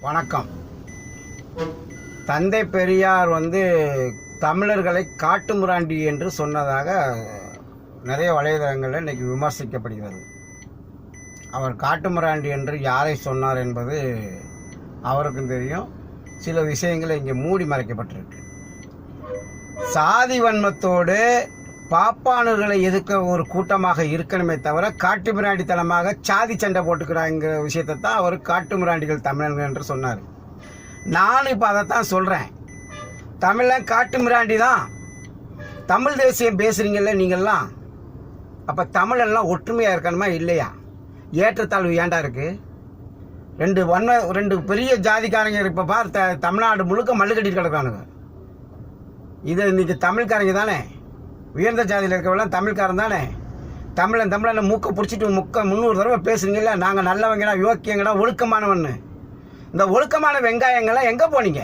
வணக்கம். தந்தை பெரியார் தமிழர்களை காட்டுமிராண்டி என்று சொன்னதாக நிறைய வலைதளங்களில் இன்றைக்கி விமர்சிக்கப்படுகிறது. அவர் காட்டுமிராண்டி என்று யாரை சொன்னார் என்பது அவருக்கும் தெரியும். சில விஷயங்களை இங்கே மூடி மறைக்கப்பட்டிருக்கு. சாதி வன்மத்தோடு பாப்பானர்களை எதிர்க்க ஒரு கூட்டமாக இருக்கணுமே தவிர காட்டுமிராண்டித்தனமாக சாதி சண்டை போட்டுக்கிறாங்கிற விஷயத்தை தான் அவர் காட்டுமிராண்டிகள் தமிழர்கள் என்று சொன்னார். நான் இப்போ அதைத்தான் சொல்கிறேன். தமிழன் காட்டுமிராண்டி தான். தமிழ் தேசியம் பேசுகிறீங்கல்ல நீங்கள்லாம், அப்போ தமிழெல்லாம் ஒற்றுமையாக இருக்கணுமா இல்லையா? ஏற்றத்தாழ்வு ஏண்டா இருக்குது? ரெண்டு பெரிய ஜாதிக்காரங்க இப்போ பார், தமிழ்நாடு முழுக்க மல்லு கட்டிட்டு கிடக்கானுங்க. இது இன்றைக்கி தமிழ்காரங்க தானே, உயர்ந்த ஜாதியில் இருக்கவெல்லாம் தமிழ்காரன் தானே. தமிழனை மூக்கை பிடிச்சிட்டு 300 தடவை பேசுறீங்கல்ல, நாங்கள் நல்லவங்கடா, யோக்கியங்கடா, ஒழுக்கமானவன்னு. இந்த ஒழுக்கமான வெங்காயங்கள்லாம் எங்கே போனீங்க?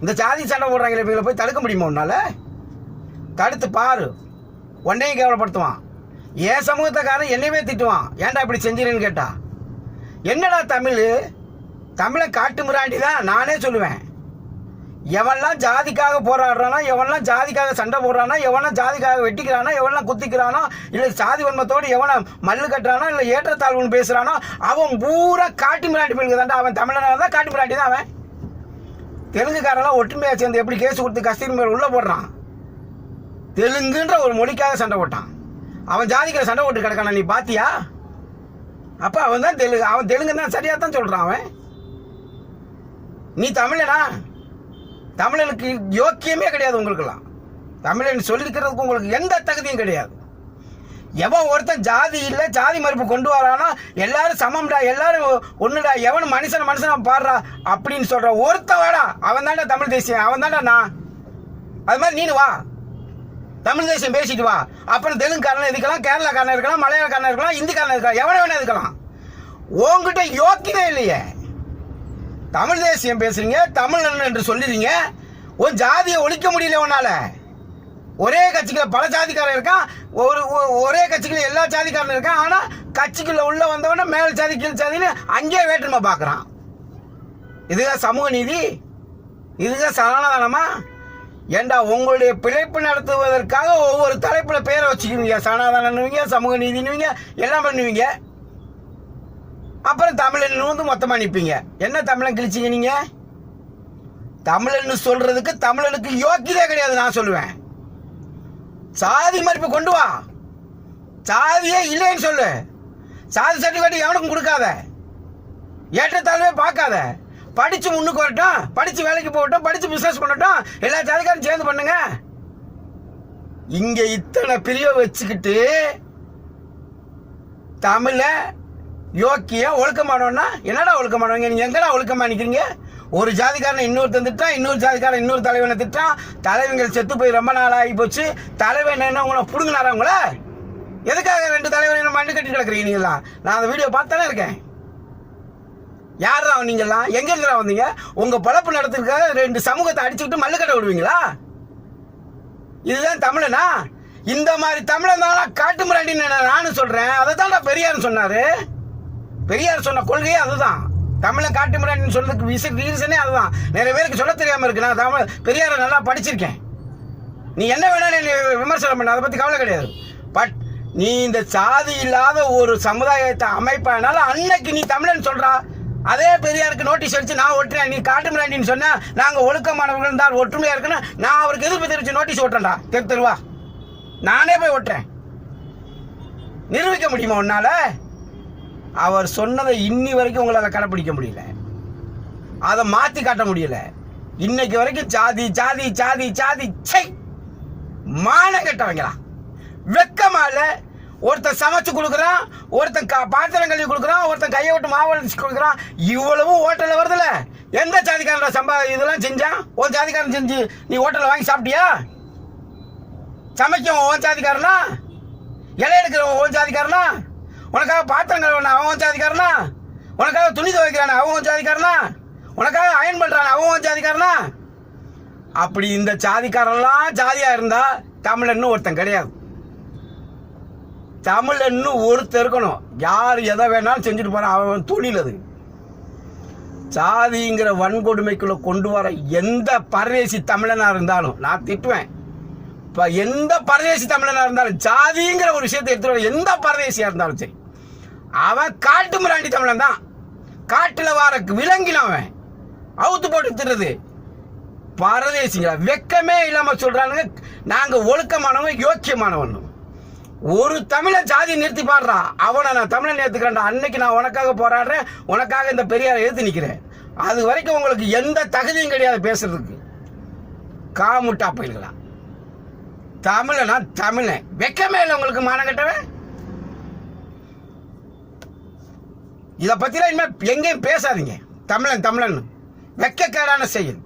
இந்த ஜாதி சண்டை போடுறாங்களே, இவங்களை போய் தடுக்க முடியுமா? உன்னால தடுத்து பாரு, உன்னையும் கேவலப்படுத்துவான். என் சமூகத்தைக்காரன் என்னையவே திட்டுவான், ஏன்டா இப்படி செஞ்சிருன்னு கேட்டா. என்னடா தமிழை காட்டு மிராண்டி தான் நானே சொல்லுவேன். எவன்லாம் ஜாதிக்காக போராடுறானா, எவன்லாம் ஜாதிக்காக சண்டை போடுறானா, எவன்லாம் ஜாதிக்காக வெட்டிக்கிறானா, எவன்லாம் குத்திக்கிறானோ, இல்லை சாதி வன்மத்தோடு எவனை மல்லு கட்டுறானோ, இல்லை ஏற்றத்தாழ்வுன்னு பேசுகிறானோ, அவன் பூரா காட்டு மிராண்டி போயிருக்கு தாண்டா. அவன் தமிழனாக தான் காட்டு மிராண்டி தான். அவன் தெலுங்குக்காரெல்லாம் ஒற்றுமையாக சேர்ந்து எப்படி கேஸ் கொடுத்து கஸ்தூரி மேல் உள்ளே போடுறான்? தெலுங்குன்ற ஒரு மொழிக்காக சண்டை போட்டான். அவன் ஜாதிக்காக சண்டை போட்டு கிடக்கான நீ பாத்தியா? அப்போ அவன் தான் அவன் தெலுங்கு தான் சரியாக தான் சொல்கிறான். அவன் நீ தமிழனா? தமிழனுக்கு யோக்கியமே கிடையாது. உங்களுக்கெல்லாம் தமிழன் சொல்லியிருக்கிறதுக்கு உங்களுக்கு எந்த தகுதியும் கிடையாது. எவன் ஒருத்தன் ஜாதி இல்லை, ஜாதி மறுப்பு கொண்டு வரானா, எல்லாரும் சமம்டா, எல்லாரும் ஒண்ணுடா, எவன் மனுஷனை பாடுறா அப்படின்னு சொல்ற ஒருத்த வாடா, அவன் தாண்டா தமிழ் தேசியம், அவன் தாண்டா நான். அது மாதிரி நீனு வா, தமிழ் தேசியம் பேசிட்டு வா. அப்புறம் தெலுங்குக்காரன் இருக்கலாம், கேரளாக்காரன் இருக்கலாம், மலையாளக்காரன் இருக்கலாம், இந்திக்காரன் இருக்கலாம், எவனை வேணா இருக்கலாம். உங்ககிட்ட யோக்கியமே இல்லையே. தமிழ் தேசியம் பேசுறீங்க, தமிழ் என்று சொல்லிடுறீங்க. ஒரு ஜாதியை ஒழிக்க முடியல உன்னால. ஒரே கட்சிக்குள்ள பல ஜாதிக்காரன் இருக்கான், ஒரே கட்சிக்குள்ள எல்லா ஜாதிக்காரனும் இருக்கான். ஆனா கட்சிக்குள்ள உள்ள வந்தவன மேல் ஜாதி கீழ் ஜாதின்னு அங்கேயே வேற்றுமை பார்க்கறான். இதுதான் சமூக நீதி? இதுதான் சனாதனமா? ஏண்டா உங்களுடைய பிழைப்பு நடத்துவதற்காக ஒவ்வொரு தலைப்புல பேரை வச்சுக்குவீங்க. சனாதனன்னுவீங்க, சமூக நீதினுவீங்க, எல்லாம் பண்ணுவீங்க. அப்புறம் தமிழன் மொத்தமா நிற்பீங்க. என்ன தமிழன் கிழிச்சிங்க நீங்க? தமிழன் சொல்றதுக்கு தமிழனுக்கு யோக்கியதே கிடையாது. நான் சொல்லுவேன், சாதி மறுப்பு கொண்டு வா. சாதியே இல்லைன்னு சொல்லு. சாதி சர்டிஃபிகேட் எவனுக்கும் கொடுக்காத, ஏற்றத்தாழ்வே பார்க்காத. படிச்சு முன்னுக்கு வரட்டும், படிச்சு வேலைக்கு போகட்டும், படிச்சு பிசினஸ் பண்ணட்டும், எல்லா ஜாதிக்காரும் சேர்ந்து பண்ணுங்க. இங்க இத்தனை பிரிவை வச்சுக்கிட்டு தமிழ யோக்கியம் ஒழுக்கமானவன்னா என்னடா ஒழுக்கமானவங்க? நீங்க எங்கடா ஒழுக்கமா நிக்கிறீங்க? ஒரு ஜாதிக்காரனை இன்னொருத்தன் திட்டான், இன்னொரு ஜாதிக்காரன் இன்னொரு தலைவனை திட்டான். தலைவங்கள் செத்து போய் ரொம்ப நாள் ஆகி போச்சு. தலைவன் என்ன உங்களை புடுங்கினாரா? உங்களை எதுக்காக 2 தலைவனை மண்ணு கட்டி கிடக்குறீங்க நீங்களாம்? நான் அந்த வீடியோ பார்த்தானே இருக்கேன். யாரா நீங்களாம்? எங்க இருந்தா வந்தீங்க? உங்க பழப்பு நடத்துக்காக 2 சமூகத்தை அடிச்சுக்கிட்டு மல்லு கட்ட விடுவீங்களா? இதுதான் தமிழனா? இந்த மாதிரி தமிழன் தான் காட்டு மிராண்டின்னு நானும் சொல்றேன். அதை தான் பெரியார் சொன்னாரு. பெரியார் சொன்ன கொள்கையே அதுதான். தமிழன் காட்டு மிராண்டின்னு சொல்றதுக்கு ரீசனே அதுதான். நிறைய பேருக்கு சொல்ல தெரியாம இருக்கு. நான் தமிழ் பெரியாரை நல்லா படிச்சிருக்கேன். நீ என்ன வேணாலும் விமர்சனம் பண்ண, அதை பத்தி கவலை கிடையாது. பட் நீ இந்த சாதி இல்லாத ஒரு சமுதாயத்தை அமைப்பானால அன்னைக்கு நீ தமிழன் சொல்றா. அதே பெரியாருக்கு நோட்டீஸ் அடிச்சு நான் ஒட்டுறேன், நீ காட்டு மிராண்டின்னு சொன்னா நாங்க ஒழுக்கமானவர்கள் தான், ஒற்றுமையா இருக்குன்னு நான் அவருக்கு எதிர்ப்பு தெரிவிச்சு நோட்டீஸ் ஓட்டுறேன்டா. தெருவா நானே போய் ஓட்டுறேன். நிரூபிக்க முடியுமா உன்னால? அவர் சொன்னதை இன்னி வரைக்கும் உங்களால் கடைப்பிடிக்க முடியல, அதை மாற்றி காட்ட முடியல. இன்னைக்கு வரைக்கும் ஜாதி ஜாதி ஜாதி ஜாதி சை மானம் கட்டவங்களா? வெக்கமா இல்லை? ஒருத்தன் சமைச்சு கொடுக்குறான், ஒருத்தன் பாத்திரம் கழுவி கொடுக்குறான், ஒருத்தன் கையை விட்டு மாவு கொடுக்குறான். இவ்வளவு ஹோட்டலில் வருதுல, எந்த ஜாதிக்காரன் இதெல்லாம் செஞ்சான்? ஒரு ஜாதிக்காரன் செஞ்சு நீ ஹோட்டலில் வாங்கி சாப்பிட்டியா? சமைக்க ஓன் ஜாதிக்காரனா? இலை எடுக்கிற ஓன் ஜாதிக்காரனா? உனக்காக பாத்திரம் கழுவனா அவன் ஜாதிக்காரனா? உனக்காக துணி துவைக்கிறானா அவன் ஜாதிக்காரனா? உனக்காக அயன் பண்றானா அவன் ஜாதிக்காரனா? அப்படி இந்த ஜாதிக்காரெல்லாம் ஜாதியா இருந்தா தமிழன்னு ஒருத்தன் கிடையாது. தமிழன்னு ஒருத்தர் இருக்கணும். யார் எதை வேணாலும் செஞ்சுட்டு போறான், அவன் தொழில் அது. சாதிங்கிற வன்கொடுமைக்குள்ள கொண்டு வர எந்த பரதேசி தமிழனா இருந்தாலும் நான் திட்டுவேன். இப்போ எந்த பரதேசி தமிழனா இருந்தாலும் சாதிங்கிற ஒரு விஷயத்தை எடுத்துட்டு வர எந்த பரதேசியா இருந்தாலும் சரி, அவன் காட்டு மிராண்டி தமிழன் தான். காட்டில் வார விலங்கின அவன் அவுத்து போட்டு திட்டுறது பரதேசிங்களா. வெக்கமே இல்லாம சொல்றானுங்க நாங்க ஒழுக்கமானவன் யோக்கியமானவன். ஒரு தமிழை ஜாதி நிறுத்தி பாடுறா, அவனை நான் தமிழன் ஏற்றுக்கிறேன்டா. அன்னைக்கு நான் உனக்காக போராடுறேன், உனக்காக இந்த பெரியாரை ஏற்று நிற்கிறேன். அது வரைக்கும் உங்களுக்கு எந்த தகுதியும் கிடையாது பேசுறதுக்கு. காமுட்டா பயில்களா, தமிழனா தமிழன், வெக்கமே இல்லை உங்களுக்கு மானம் கட்டவன். இதை பத்திலாம் இனிமேல் எங்கேயும் பேசாதீங்க. தமிழன் தமிழன் வெக்கக்கேடான செயல்.